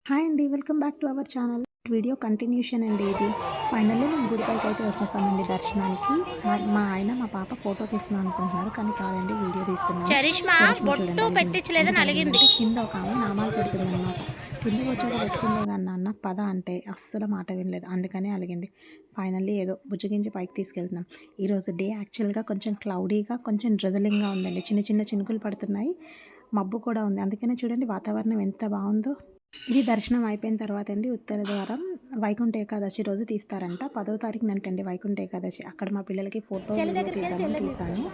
Hi అండి, welcome back to our channel. Video continuation అండి ఇది. ఫైనల్లీ మేము గుడిపైకి అయితే వచ్చేసామండి దర్శనానికి. మా ఆయన మా పాప ఫోటో తీస్తున్నాం అనుకుంటున్నారు, కానీ కాదండి, వీడియో తీస్తున్నాను. చరిష్మా బొట్టు పెట్టించలేదని అలిగింది. కింద ఒక ఆమె నామాలు పెడుతుంది అనమాట. కిందకు వచ్చాక పెట్టుకుందో కానీ నాన్న పద అంటే అస్సలు మాట వినలేదు, అందుకనే అలిగింది. ఫైనల్లీ ఏదో బుజ్జగించి పైకి తీసుకెళ్తున్నాం. ఈరోజు డే యాక్చువల్గా కొంచెం క్లౌడీగా, కొంచెం డ్రిజలింగ్గా ఉందండి. చిన్న చిన్న చినుకులు పడుతున్నాయి, మబ్బు కూడా ఉంది. అందుకనే చూడండి వాతావరణం ఎంత బాగుందో. ఇది దర్శనం అయిపోయిన తర్వాత అండి, ఉత్తర ద్వారం వైకుంఠ ఏకాదశి రోజు తీస్తారంట. 10వ తారీఖున అంటండి వైకుంఠ ఏకాదశి. అక్కడ మా పిల్లలకి ఫోటో తీద్దామని తీసాను.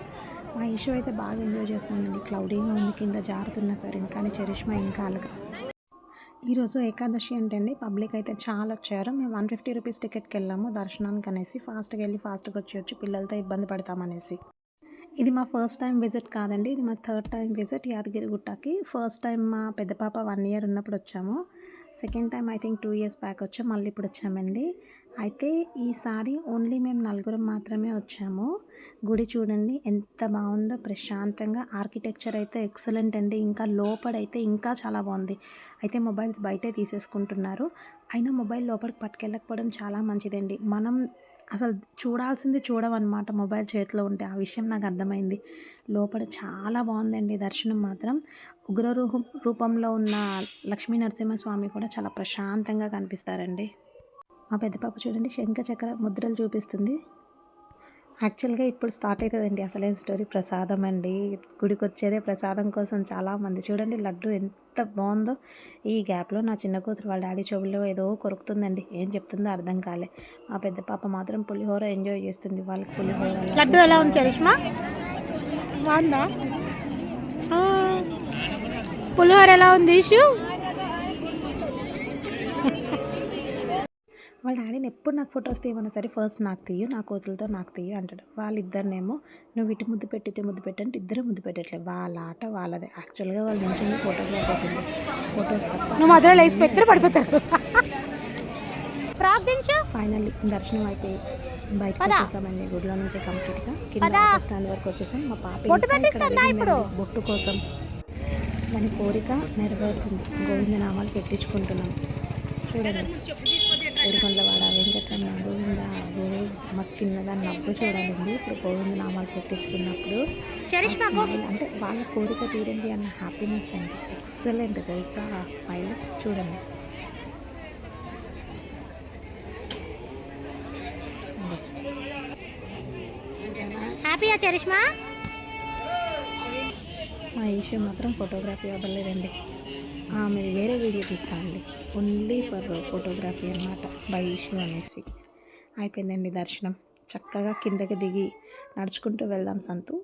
మా ఇష్యూ అయితే బాగా ఎంజాయ్ చేస్తుందండి. క్లౌడీగా ఉంది, కింద జారుతున్నా సరే. కానీ చరిష్మా ఇంకా అలగ. ఈరోజు ఏకాదశి అంటండి, పబ్లిక్ అయితే చాలా వచ్చారు. మేము 150 రూపీస్ టికెట్కి వెళ్ళాము దర్శనానికి అనేసి. ఫాస్ట్గా వెళ్ళి ఫాస్ట్గా వచ్చి పిల్లలతో ఇబ్బంది పడతామనేసి. ఇది మా ఫస్ట్ టైం విజిట్ కాదండి, ఇది మా థర్డ్ టైం విజిట్ యాదగిరిగుట్టకి. ఫస్ట్ టైం మా పెద్ద పాప 1 ఇయర్ ఉన్నప్పుడు వచ్చాము. Second time I think 2 years back వచ్చాము, మళ్ళీ ఇప్పుడు వచ్చామండి. అయితే ఈసారి ఓన్లీ మేము నలుగురం మాత్రమే వచ్చాము. గుడి చూడండి ఎంత బాగుందో, ప్రశాంతంగా. ఆర్కిటెక్చర్ అయితే ఎక్సలెంట్ అండి. ఇంకా లోపడైతే ఇంకా చాలా బాగుంది. అయితే మొబైల్స్ బయటే తీసేసుకుంటున్నారు. అయినా మొబైల్ లోపలికి పట్టుకెళ్ళకపోవడం చాలా మంచిదండి. మనం అసలు చూడాల్సింది చూడమన్నమాట మొబైల్ చేతిలో ఉంటే. ఆ విషయం నాకు అర్థమైంది. లోపల చాలా బాగుందండి దర్శనం మాత్రం. ఉగ్ర రూపంలో ఉన్న లక్ష్మీ నరసింహస్వామి కూడా చాలా ప్రశాంతంగా కనిపిస్తారండి. మా పెద్ద పాప చూడండి శంఖ చక్ర ముద్రలు చూపిస్తుంది. యాక్చువల్గా ఇప్పుడు స్టార్ట్ అవుతుందండి అసలైన స్టోరీ. ప్రసాదం అండి, గుడికి వచ్చేదే ప్రసాదం కోసం చాలామంది. చూడండి లడ్డు ఎంత బాగుందో. ఈ గ్యాప్లో నా చిన్న కూతురు వాళ్ళ డాడీ చెవుల్లో ఏదో కొరుకుతుందండి, ఏం చెప్తుందో అర్థం కాలే. మా పెద్ద పాప మాత్రం పులిహోర ఎంజాయ్ చేస్తుంది. వాళ్ళకి పులిహోర లడ్డు ఎలా ఉంది చరిష్మా? బాగుందా? పులిహోర ఎలా ఉంది ఇష్యూ? వాళ్ళ డాడీని ఎప్పుడు నాకు ఫొటోస్ తీయమన్నా సరే ఫస్ట్ నాకు తీయు, నా కూతురుతో నాకు తీయు అంటాడు. వాళ్ళిద్దరినేమో నువ్వు ఇటు ముద్దు పెట్టితే ముద్దు పెట్టంటే ఇద్దరు ముద్దు పెట్టట్లేదు. వాళ్ళ ఆట వాళ్ళదే. యాక్చువల్గా వాళ్ళు నించుని ఫోటోగ్రాఫ్ అవుతుంది, ఫొటోస్ తప్ప. నువ్వు మధ్యలో లేచి పెద్దరు పడిపోతారు. ఫ్రాక్ దించు. ఫైనల్లీ దర్శనం అయిపోయి బయటకు వచ్చేసామండి గుడిలో నుంచి కంప్లీట్గా. కింద బస్ స్టాండ్ వరకు వచ్చేసాం. మా పాప బొట్టు కోసం దాని కోరిక నెరవేరుతుంది. గోవిందనామాలు పెట్టించుకుంటున్నాం. చూడండి ఏడుకొండలవాడ వెంకటరమణ గోవింద మాకు చిన్నదాన్ని నవ్వు చూడాలండి. ఇప్పుడు గోవిందనామాలు పెట్టించుకున్నప్పుడు అంటే వాళ్ళ కోరిక తీరింది అన్న హ్యాపీనెస్ అండి. ఎక్సలెంట్ తెలుసా ఆ స్మైల్. చూడండి హ్యాపీయా చరిష్మా? మా ఇష్యూ మాత్రం ఫోటోగ్రఫీ అవ్వలేదండి. ఆమెది వేరే వీడియో తీస్తానండి, ఓన్లీ ఫర్ ఫోటోగ్రఫీ అనమాట, బై ఇష్యూ అనేసి. అయిపోయిందండి దర్శనం. చక్కగా కిందకి దిగి నడుచుకుంటూ వెళ్దాం సంతు.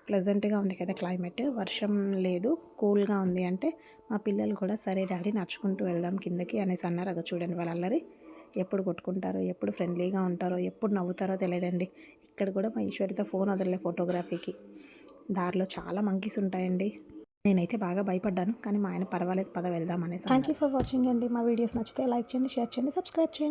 ప్లెజెంట్గా ఉంది కదా క్లైమేట్, వర్షం లేదు, కూల్గా ఉంది. అంటే మా పిల్లలు కూడా సరే డాడీ నడుచుకుంటూ వెళ్దాం కిందకి అనేసి అన్నారు. అగ చూడండి వాళ్ళ అల్లరి. ఎప్పుడు కొట్టుకుంటారో, ఎప్పుడు ఫ్రెండ్లీగా ఉంటారో, ఎప్పుడు నవ్వుతారో తెలియదండి. ఇక్కడ కూడా మా ఈశ్వరితో ఫోన్ వదలలే ఫోటోగ్రఫీకి. దారిలో చాలా మంకీస్ ఉంటాయండి. నేనైతే బాగా భయపడ్డాను, కానీ మా ఆయన పర్వాలేదు పద వెళ్దాం అనేసి. థ్యాంక్ యూ ఫర్ వాచింగ్ అండి. మా వీడియోస్ నచ్చితే లైక్ చేయండి, షేర్ చేయండి, సబ్స్క్రైబ్ చేయండి.